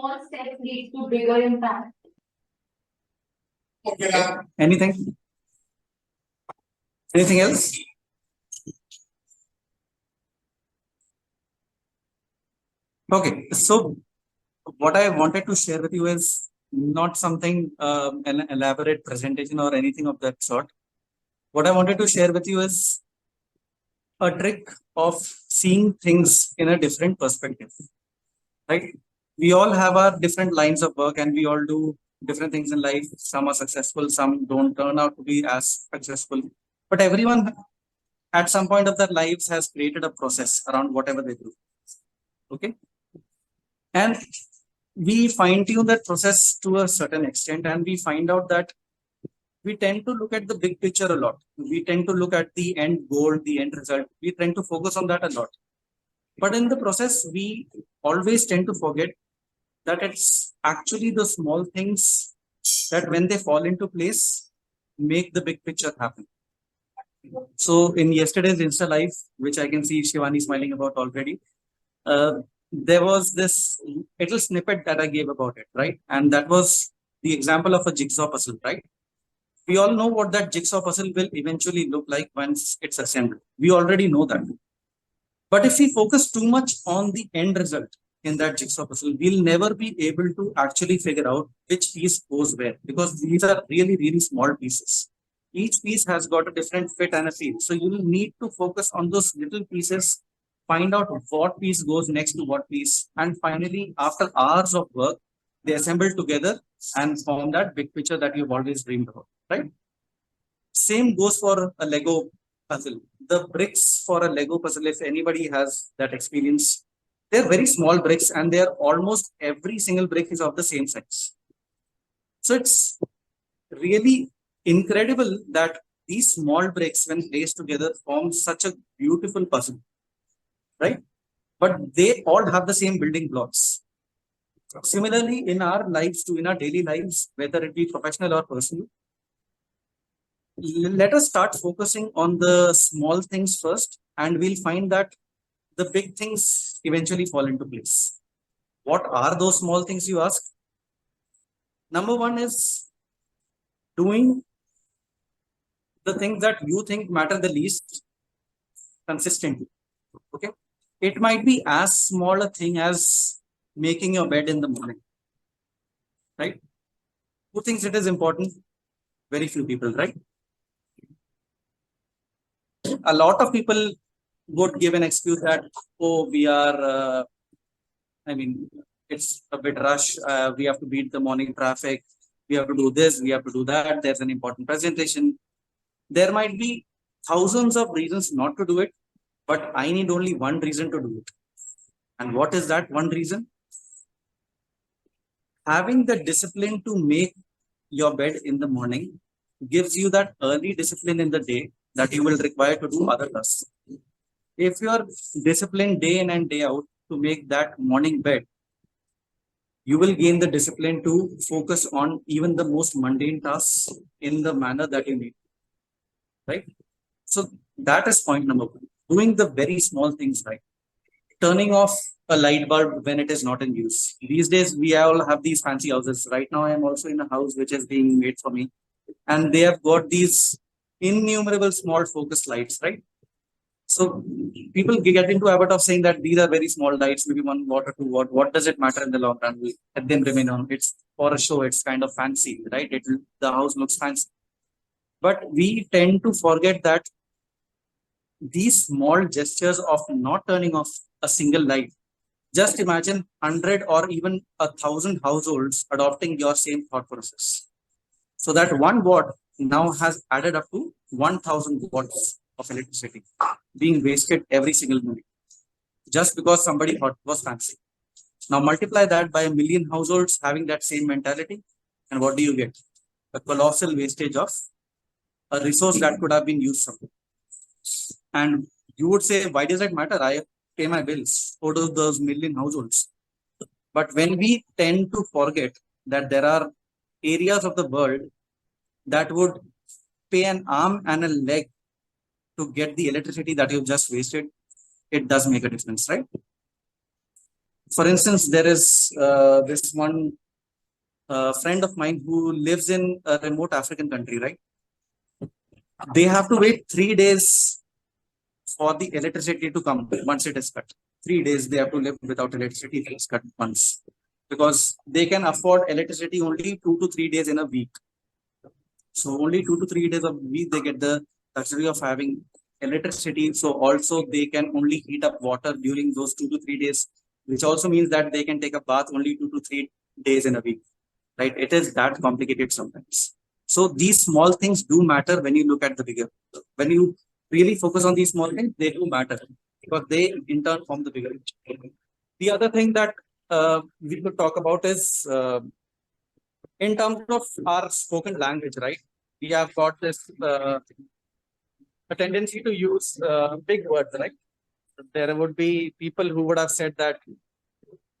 small steps lead to bigger impact. Anything? Anything else? Okay, so what I wanted to share with you is not something an elaborate presentation or anything of that sort. What I wanted to share with you is a trick of seeing things in a different perspective, right? We all have our different lines of work and we all do different things in life. Some are successful, some don't turn out to be as successful. But everyone at some point of their lives has created a process around whatever they do. Okay. And we fine tune that process to a certain extent and we find out that we tend to look at the big picture a lot. We tend to look at the end goal, the end result. We tend to focus on that a lot. But in the process, we always tend to forget that it's actually the small things that when they fall into place, make the big picture happen. So in yesterday's Insta Live, which I can see Shivani smiling about already, there was this little snippet that I gave about it, right? And that was the example of a jigsaw puzzle, right? We all know what that jigsaw puzzle will eventually look like once it's assembled. We already know that. But if we focus too much on the end result in that jigsaw puzzle, we'll never be able to actually figure out which piece goes where because these are really, really small pieces. Each piece has got a different fit and a feel. So you will need to focus on those little pieces, find out what piece goes next to what piece. And finally, after hours of work, they assemble together and form that big picture that you've always dreamed about, right? Same goes for a Lego puzzle. The bricks for a Lego puzzle, if anybody has that experience, they're very small bricks and they're almost every single brick is of the same size. So it's really incredible that these small bricks, when placed together, form such a beautiful puzzle, right? But they all have the same building blocks. Similarly, in our lives too, in our daily lives, whether it be professional or personal, let us start focusing on the small things first, and we'll find that the big things eventually fall into place. What are those small things, you ask? Number one is doing the things that you think matter the least consistently. Okay. It might be as small a thing as making your bed in the morning. Right? Who thinks it is important? Very few people, right? A lot of people would give an excuse that, oh, we are, it's a bit rush. We have to beat the morning traffic. We have to do this. We have to do that. There's an important presentation. There might be thousands of reasons not to do it, but I need only one reason to do it. And what is that one reason? Having the discipline to make your bed in the morning gives you that early discipline in the day that you will require to do other tasks. If you are disciplined day in and day out to make that morning bed, you will gain the discipline to focus on even the most mundane tasks in the manner that you need. Right? So that is point number one. Doing the very small things right. Turning off a light bulb when it is not in use. These days, we all have these fancy houses. Right now, I am also in a house which is being made for me. And they have got these innumerable small focus lights, right? So people get into a habit of saying that these are very small lights, maybe 1 watt or 2 watt. What does it matter in the long run? We let them remain on. It's for a show. It's kind of fancy, right? The house looks fancy. But we tend to forget that these small gestures of not turning off a single light. Just imagine 100 or even 1,000 households adopting your same thought process. So that 1 watt now has added up to 1,000 watts of electricity being wasted every single minute just because somebody thought it was fancy. Now multiply that by 1,000,000 households having that same mentality, and what do you get? A colossal wastage of a resource that could have been used somewhere. And you would say, why does that matter? I pay my bills. So do those 1,000,000 households. But when we tend to forget that there are areas of the world that would pay an arm and a leg to get the electricity that you've just wasted, it does make a difference, right? For instance, there is this one friend of mine who lives in a remote African country, right? They have to wait 3 days for the electricity to come once it is cut. 3 days they have to live without electricity if it's cut once. Because they can afford electricity only 2 to 3 days in a week. So only 2 to 3 days a week they get the luxury of having electricity. So also they can only heat up water during those 2 to 3 days, which also means that they can take a bath only 2 to 3 days in a week. Right? It is that complicated sometimes. So these small things do matter when you look at the bigger. When you really focus on these small things, they do matter because they in turn form the bigger picture. The other thing that we could talk about is in terms of our spoken language, right? We have got this a tendency to use big words, right? There would be people who would have said that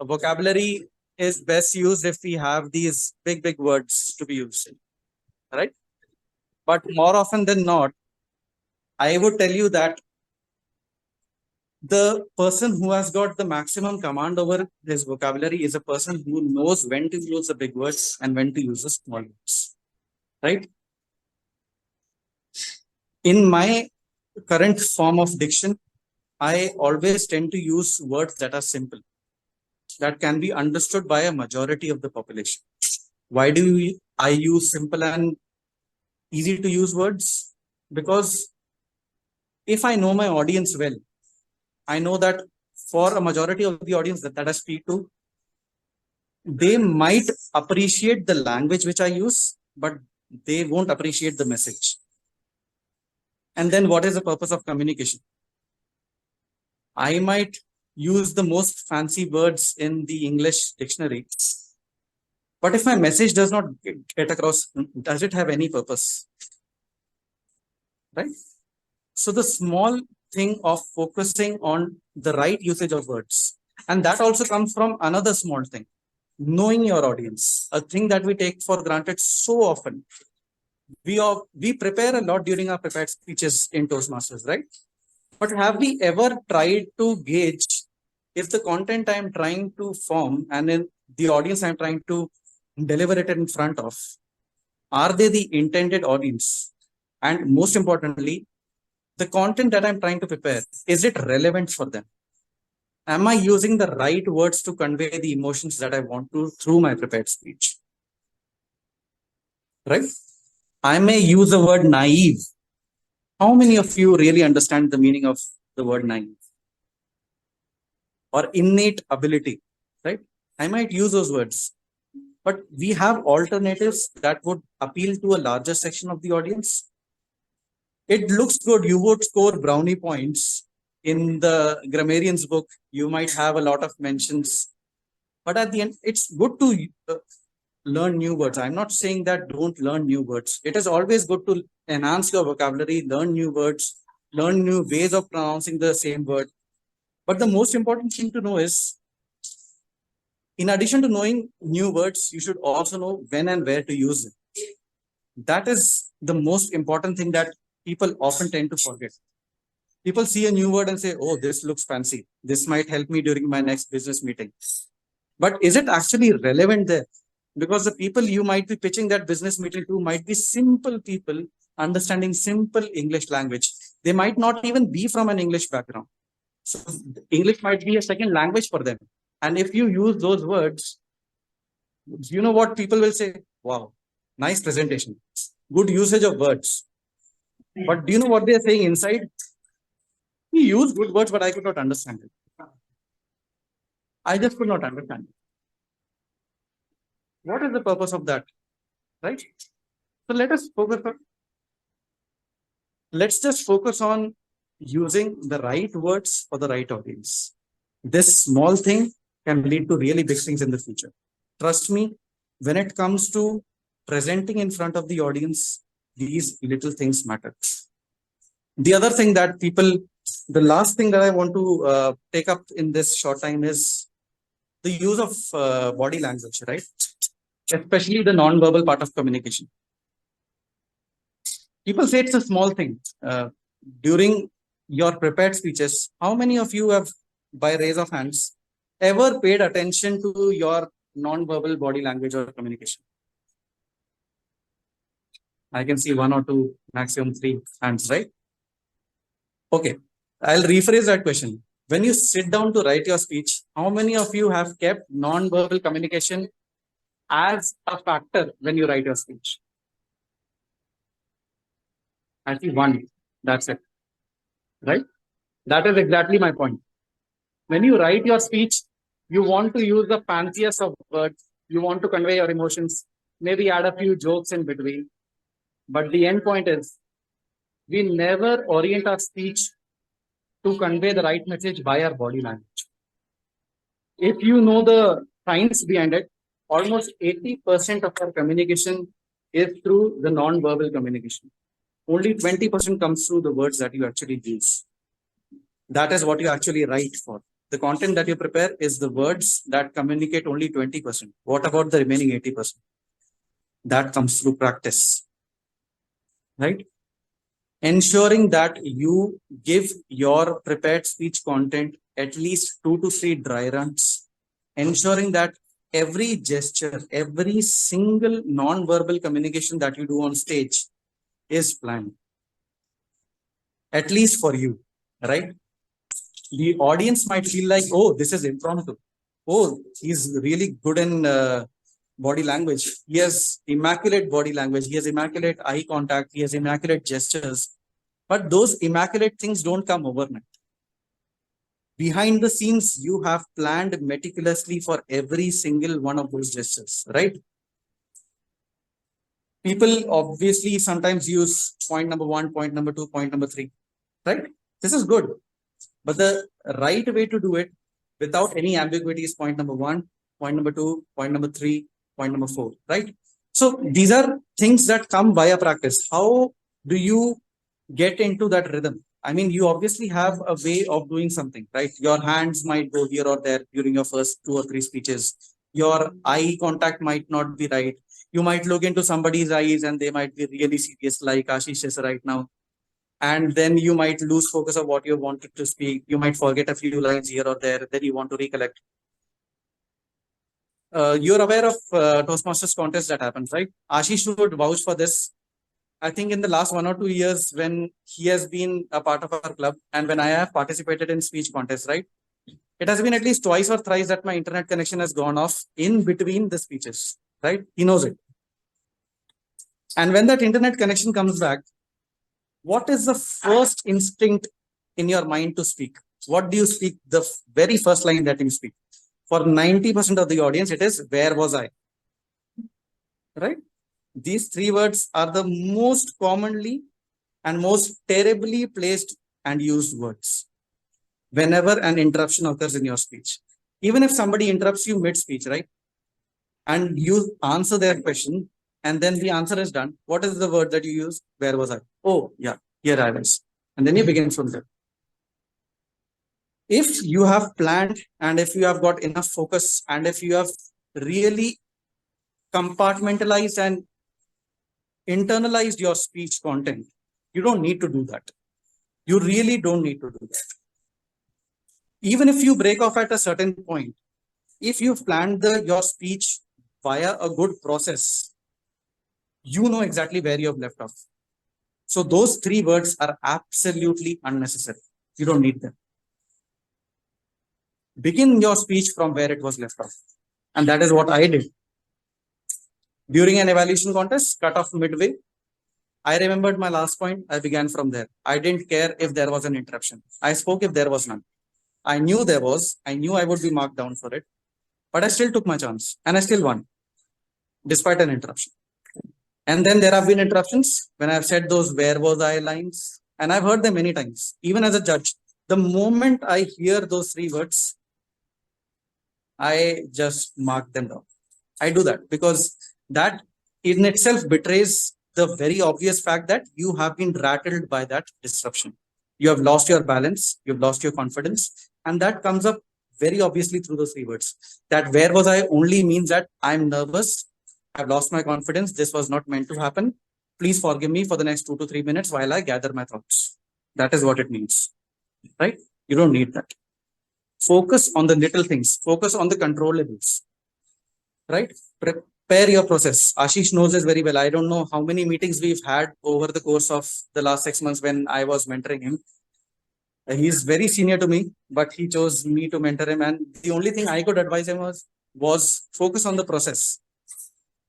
vocabulary is best used if we have these big words to be used, right? But more often than not, I would tell you that the person who has got the maximum command over his vocabulary is a person who knows when to use the big words and when to use the small words, right? In my current form of diction, I always tend to use words that are simple, that can be understood by a majority of the population. Why do I use simple and easy to use words? Because if I know my audience well, I know that for a majority of the audience that I speak to, they might appreciate the language which I use, but they won't appreciate the message. And then what is the purpose of communication? I might use the most fancy words in the English dictionary, but if my message does not get across, does it have any purpose? Right? So the small thing of focusing on the right usage of words, and that also comes from another small thing, knowing your audience, a thing that we take for granted so often. We prepare a lot during our prepared speeches in Toastmasters, right? But have we ever tried to gauge if the content I'm trying to form and in the audience I'm trying to deliver it in front of, are they the intended audience? And most importantly, the content that I'm trying to prepare, is it relevant for them? Am I using the right words to convey the emotions that I want to through my prepared speech? Right? I may use the word naive. How many of you really understand the meaning of the word naive? Or innate ability, right? I might use those words, but we have alternatives that would appeal to a larger section of the audience. It looks good. You would score brownie points in the grammarian's book. You might have a lot of mentions, but at the end, it's good to learn new words. I'm not saying that don't learn new words. It is always good to enhance your vocabulary, learn new words, learn new ways of pronouncing the same word. But the most important thing to know is, in addition to knowing new words, you should also know when and where to use them. That is the most important thing that people often tend to forget. People see a new word and say, oh, this looks fancy. This might help me during my next business meeting. But is it actually relevant there? Because the people you might be pitching that business meeting to might be simple people understanding simple English language. They might not even be from an English background. So English might be a second language for them. And if you use those words, you know what people will say? Wow, nice presentation, good usage of words. But do you know what they are saying inside? We use good words, but I could not understand it. I just could not understand it. What is the purpose of that? Right? So let us focus on, let's just focus on using the right words for the right audience. This small thing can lead to really big things in the future. Trust me, when it comes to presenting in front of the audience, these little things matter. The other thing that people, the last thing that I want to take up in this short time is the use of body language, right? Especially the non-verbal part of communication. People say it's a small thing. During your prepared speeches, how many of you have, by raise of hands, ever paid attention to your non-verbal body language or communication? I can see one or two, maximum three hands, right? Okay, I'll rephrase that question. When you sit down to write your speech, how many of you have kept non-verbal communication as a factor when you write your speech? I see one. That's it. Right? That is exactly my point. When you write your speech, you want to use the fanciest of words. You want to convey your emotions, maybe add a few jokes in between. But the end point is we never orient our speech to convey the right message by our body language. If you know the science behind it, almost 80% of our communication is through the non-verbal communication. Only 20% comes through the words that you actually use. That is what you actually write for. The content that you prepare is the words that communicate only 20%. What about the remaining 80%? That comes through practice, right? Ensuring that you give your prepared speech content at least 2 to 3 dry runs. Ensuring that every gesture, every single non-verbal communication that you do on stage is planned. At least for you, right? The audience might feel like, oh, this is impromptu. Oh, he's really good in body language. He has immaculate body language. He has immaculate eye contact. He has immaculate gestures. But those immaculate things don't come overnight. Behind the scenes, you have planned meticulously for every single one of those gestures, right? People obviously sometimes use point number 1, point number 2, point number 3, right? This is good. But the right way to do it without any ambiguity is point number 1, point number 2, point number 3, point number 4, right? So these are things that come via practice. How do you get into that rhythm? I mean, you obviously have a way of doing something, right? Your hands might go here or there during your first 2 or 3 speeches. Your eye contact might not be right. You might look into somebody's eyes and they might be really serious, like Ashish is right now. And then you might lose focus of what you wanted to speak. You might forget a few lines here or there. Then you want to recollect. You're aware of Toastmasters contest that happens, right? Ashish would vouch for this. I think in the last 1 or 2 years, when he has been a part of our club and when I have participated in speech contests, right? It has been at least twice or thrice that my internet connection has gone off in between the speeches, right? He knows it. And when that internet connection comes back, what is the first instinct in your mind to speak? What do you speak? The very first line that you speak. For 90% of the audience, it is, where was I? Right? These 3 words are the most commonly and most terribly placed and used words whenever an interruption occurs in your speech. Even if somebody interrupts you mid-speech, right? And you answer their question, and then the answer is done. What is the word that you use? Where was I? Oh, yeah, here I was. And then you begin from there. If you have planned and if you have got enough focus and if you have really compartmentalized and internalized your speech content, you don't need to do that. You really don't need to do that. Even if you break off at a certain point, if you've planned your speech via a good process, you know exactly where you have left off. So those 3 words are absolutely unnecessary. You don't need them. Begin your speech from where it was left off. And that is what I did. During an evaluation contest, cut off midway, I remembered my last point. I began from there. I didn't care if there was an interruption. I spoke if there was none. I knew there was. I knew I would be marked down for it. But I still took my chance. And I still won. Despite an interruption. And then there have been interruptions when I've said those where was I lines. And I've heard them many times. Even as a judge. The moment I hear those 3 words, I just mark them down. I do that because that in itself betrays the very obvious fact that you have been rattled by that disruption. You have lost your balance, you've lost your confidence, and that comes up very obviously through those 3 words. That where was I only means that I'm nervous, I've lost my confidence, this was not meant to happen. Please forgive me for the next 2 to 3 minutes while I gather my thoughts. That is what it means, right? You don't need that. Focus on the little things, focus on the controllables, right? Prepare your process. Ashish knows this very well. I don't know how many meetings we've had over the course of the last 6 months when I was mentoring him. He's very senior to me, but he chose me to mentor him. And the only thing I could advise him was focus on the process.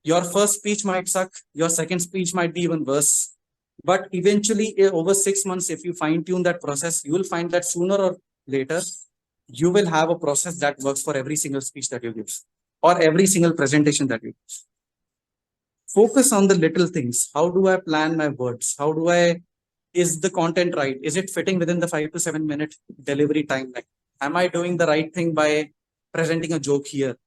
Your first speech might suck, your second speech might be even worse. But eventually, over 6 months, if you fine tune that process, you will find that sooner or later, you will have a process that works for every single speech that you give or every single presentation that you give. Focus on the little things. How do I plan my words? Is the content right? Is it fitting within the 5 to 7 minute delivery timeline? Am I doing the right thing by presenting a joke here?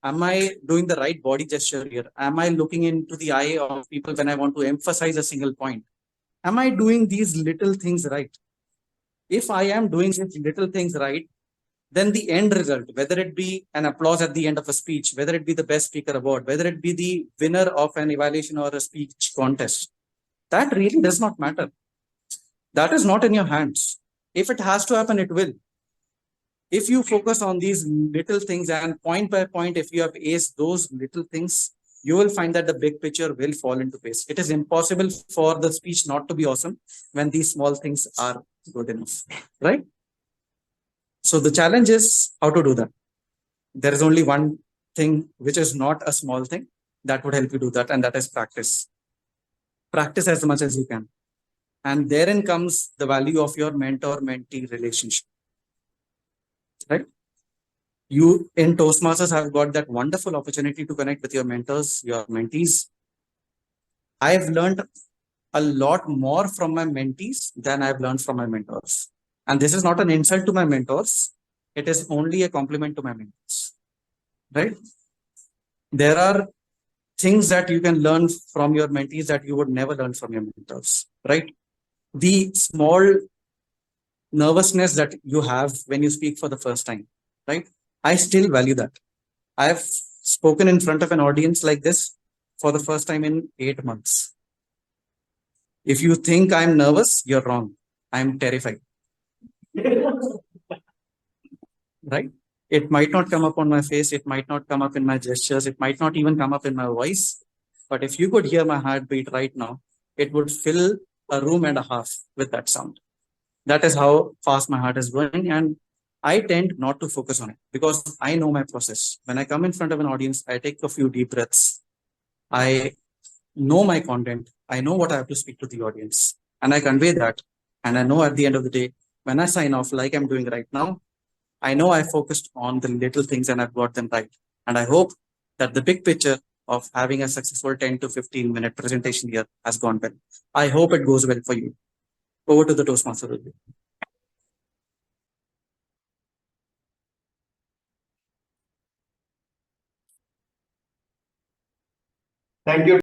Am I doing the right body gesture here? Am I looking into the eye of people when I want to emphasize a single point? Am I doing these little things right? If I am doing these little things right, then the end result, whether it be an applause at the end of a speech, whether it be the best speaker award, whether it be the winner of an evaluation or a speech contest, that really does not matter. That is not in your hands. If it has to happen, it will. If you focus on these little things and point by point, if you have aced those little things, you will find that the big picture will fall into place. It is impossible for the speech not to be awesome when these small things are good enough, right? So the challenge is how to do that. There is only one thing which is not a small thing that would help you do that, and that is practice. Practice as much as you can. And therein comes the value of your mentor-mentee relationship, right? You in Toastmasters have got that wonderful opportunity to connect with your mentors, your mentees. I've learned a lot more from my mentees than I've learned from my mentors. And this is not an insult to my mentors. It is only a compliment to my mentors, right? There are things that you can learn from your mentees that you would never learn from your mentors, right? The small nervousness that you have when you speak for the first time, right? I still value that. I've spoken in front of an audience like this for the first time in 8 months. If you think I'm nervous, you're wrong. I'm terrified, right? It might not come up on my face. It might not come up in my gestures. It might not even come up in my voice. But if you could hear my heartbeat right now, it would fill a room and a half with that sound. That is how fast my heart is going. And I tend not to focus on it because I know my process. When I come in front of an audience, I take a few deep breaths. I know my content. I know what I have to speak to the audience. And I convey that. And I know at the end of the day, when I sign off, like I'm doing right now, I know I focused on the little things and I've got them right. And I hope that the big picture of having a successful 10 to 15-minute presentation here has gone well. I hope it goes well for you. Over to the Toastmaster review. Thank you.